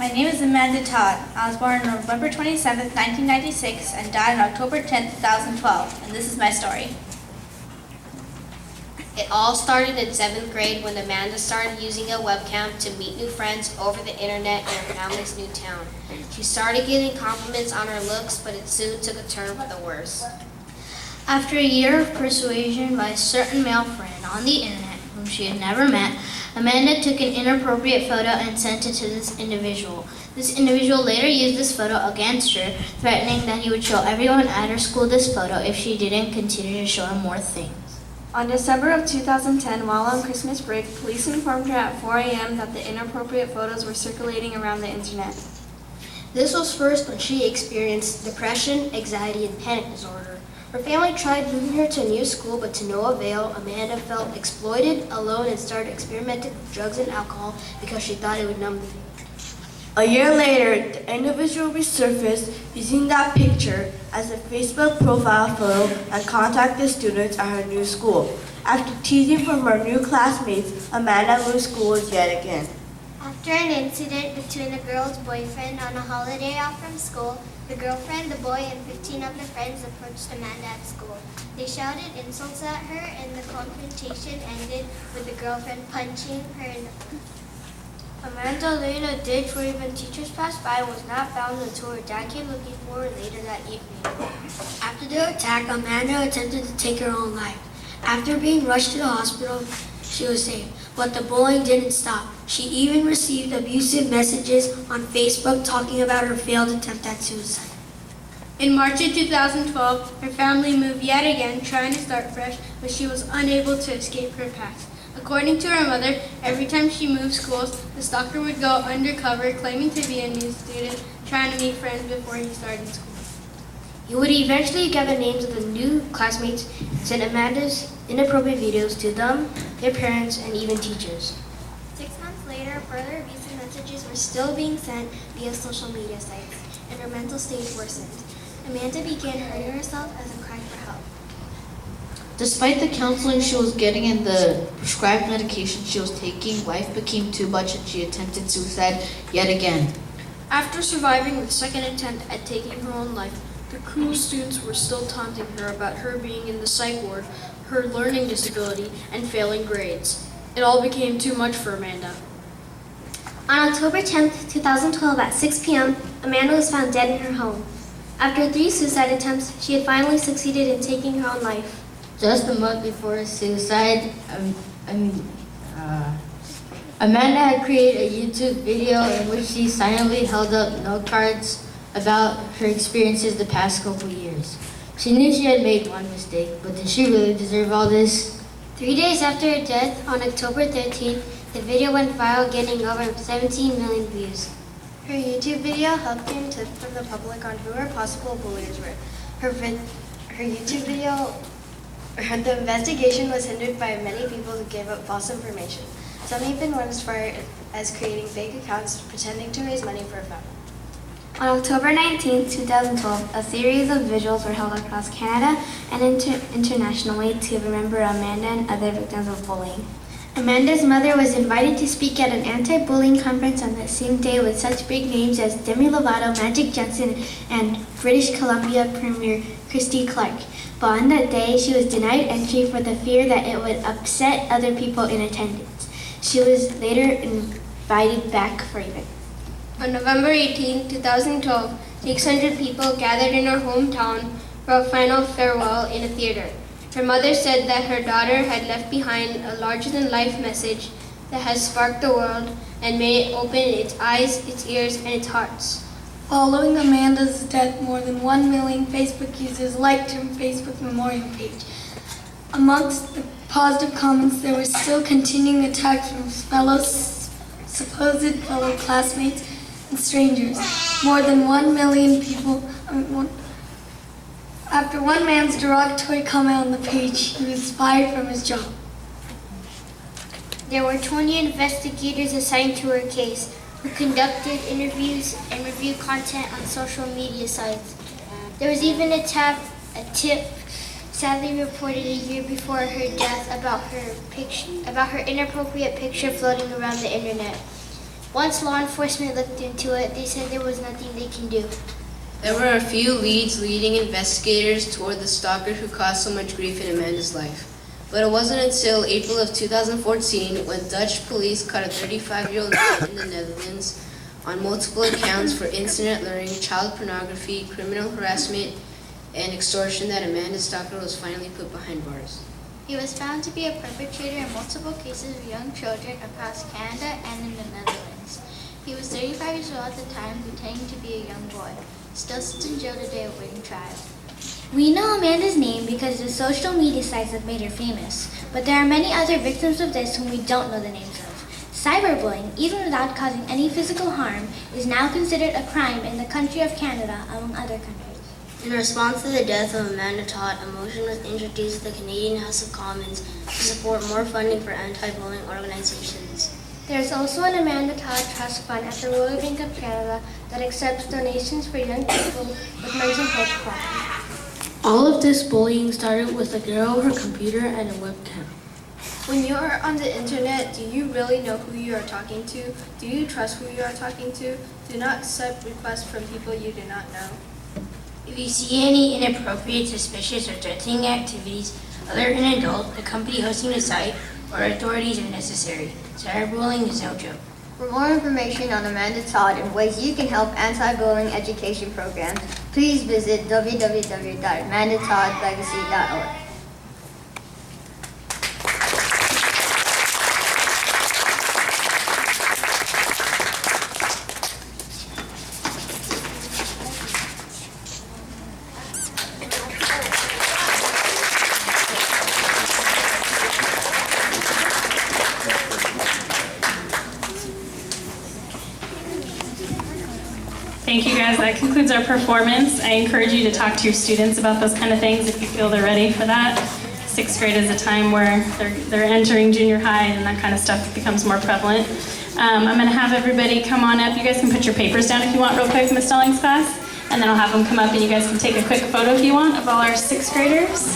My name is Amanda Todd. I was born on November 27th, 1996 and died on October 10th, 2012, and this is my story. It all started in 7th grade when Amanda started using a webcam to meet new friends over the internet in her family's new town. She started getting compliments on her looks, but it soon took a turn for the worse. After a year of persuasion by a certain male friend on the internet whom she had never met, Amanda took an inappropriate photo and sent it to this individual. This individual later used this photo against her, threatening that he would show everyone at her school this photo if she didn't continue to show him more things. On December of 2010, while on Christmas break, police informed her at 4 a.m. that the inappropriate photos were circulating around the internet. This was first when she experienced depression, anxiety, and panic disorder. Her family tried moving her to a new school, but to no avail. Amanda felt exploited, alone, and started experimenting with drugs and alcohol because she thought it would numb the pain. A year later, the individual resurfaced using that picture as a Facebook profile photo and contacted students at her new school. After teasing from her new classmates, Amanda moved schools yet again. After an incident between the girl's boyfriend on a holiday off from school, the girlfriend, the boy, and 15 of the friends approached Amanda at school. They shouted insults at her, and the confrontation ended with the girlfriend punching her in the face. Amanda later ditched where even teachers passed by and was not found until her dad came looking for her later that evening. After the attack, Amanda attempted to take her own life. After being rushed to the hospital, she was saved, but the bullying didn't stop. She even received abusive messages on Facebook talking about her failed attempt at suicide. In March of 2012, her family moved yet again, trying to start fresh, but she was unable to escape her past. According to her mother, every time she moved schools, the stalker would go undercover, claiming to be a new student, trying to meet friends before he started school. He would eventually gather names of the new classmates and send Amanda's inappropriate videos to them, their parents, and even teachers. 6 months later, further abusive messages were still being sent via social media sites, and her mental state worsened. Amanda began hurting herself as a cry for help. Despite the counseling she was getting and the prescribed medication she was taking, life became too much and she attempted suicide yet again. After surviving the second attempt at taking her own life, the cruel students were still taunting her about her being in the psych ward, her learning disability, and failing grades. It all became too much for Amanda. On October 10, 2012 at 6 p.m., Amanda was found dead in her home. After 3 suicide attempts, she had finally succeeded in taking her own life. Just a month before her suicide, Amanda had created a YouTube video in which she silently held up note cards about her experiences the past couple years. She knew she had made one mistake, but did she really deserve all this? 3 days after her death, on October 13th, the video went viral, getting over 17 million views. Her YouTube video helped gain tips from the public on who her possible bullies were. The investigation was hindered by many people who gave out false information. Some even went as far as creating fake accounts pretending to raise money for a family. On October 19, 2012, a series of vigils were held across Canada and internationally to remember Amanda and other victims of bullying. Amanda's mother was invited to speak at an anti-bullying conference on that same day with such big names as Demi Lovato, Magic Johnson, and British Columbia Premier Christy Clark. But on that day, she was denied entry for the fear that it would upset other people in attendance. She was later invited back for event. On November 18, 2012, 600 people gathered in her hometown for a final farewell in a theater. Her mother said that her daughter had left behind a larger-than-life message that has sparked the world and made it open its eyes, its ears, and its hearts. Following Amanda's death, more than 1 million Facebook users liked her Facebook memorial page. Amongst the positive comments, there were still continuing attacks from supposed fellow classmates and strangers. More than 1 million people. After one man's derogatory comment on the page, he was fired from his job. There were 20 investigators assigned to her case, who conducted interviews and reviewed content on social media sites. There was even a tip sadly reported a year before her death about her inappropriate picture floating around the internet. Once law enforcement looked into it, they said there was nothing they can do. There were a few leads leading investigators toward the stalker who caused so much grief in Amanda's life. But it wasn't until April of 2014 when Dutch police caught a 35-year-old man in the Netherlands on multiple accounts for internet luring, child pornography, criminal harassment, and extortion that Amanda's stalker was finally put behind bars. He was found to be a perpetrator in multiple cases of young children across Canada and in the Netherlands. He was 35 years old at the time, pretending to be a young boy. Still sits in jail today awaiting trial. We know Amanda's name because the social media sites have made her famous, but there are many other victims of this whom we don't know the names of. Cyberbullying, even without causing any physical harm, is now considered a crime in the country of Canada, among other countries. In response to the death of Amanda Todd, a motion was introduced to the Canadian House of Commons to support more funding for anti-bullying organizations. There is also an Amanda Todd Trust Fund at the Royal Bank of Canada that accepts donations for young people with mental health problems. All of this bullying started with a girl, her computer, and a webcam. When you are on the internet, do you really know who you are talking to? Do you trust who you are talking to? Do not accept requests from people you do not know. If you see any inappropriate, suspicious, or threatening activities other than an adult, the company hosting the site, or authorities are necessary. Cyberbullying is no joke. For more information on Amanda Todd and ways you can help anti-bullying education programs, please visit www.amandatoddlegacy.org. Thank you guys, that concludes our performance. I encourage you to talk to your students about those kind of things if you feel they're ready for that. 6th grade is a time where they're entering junior high and that kind of stuff becomes more prevalent. I'm gonna have everybody come on up. You guys can put your papers down if you want real quick in Ms. Stallings' class, and then I'll have them come up and you guys can take a quick photo if you want of all our 6th graders.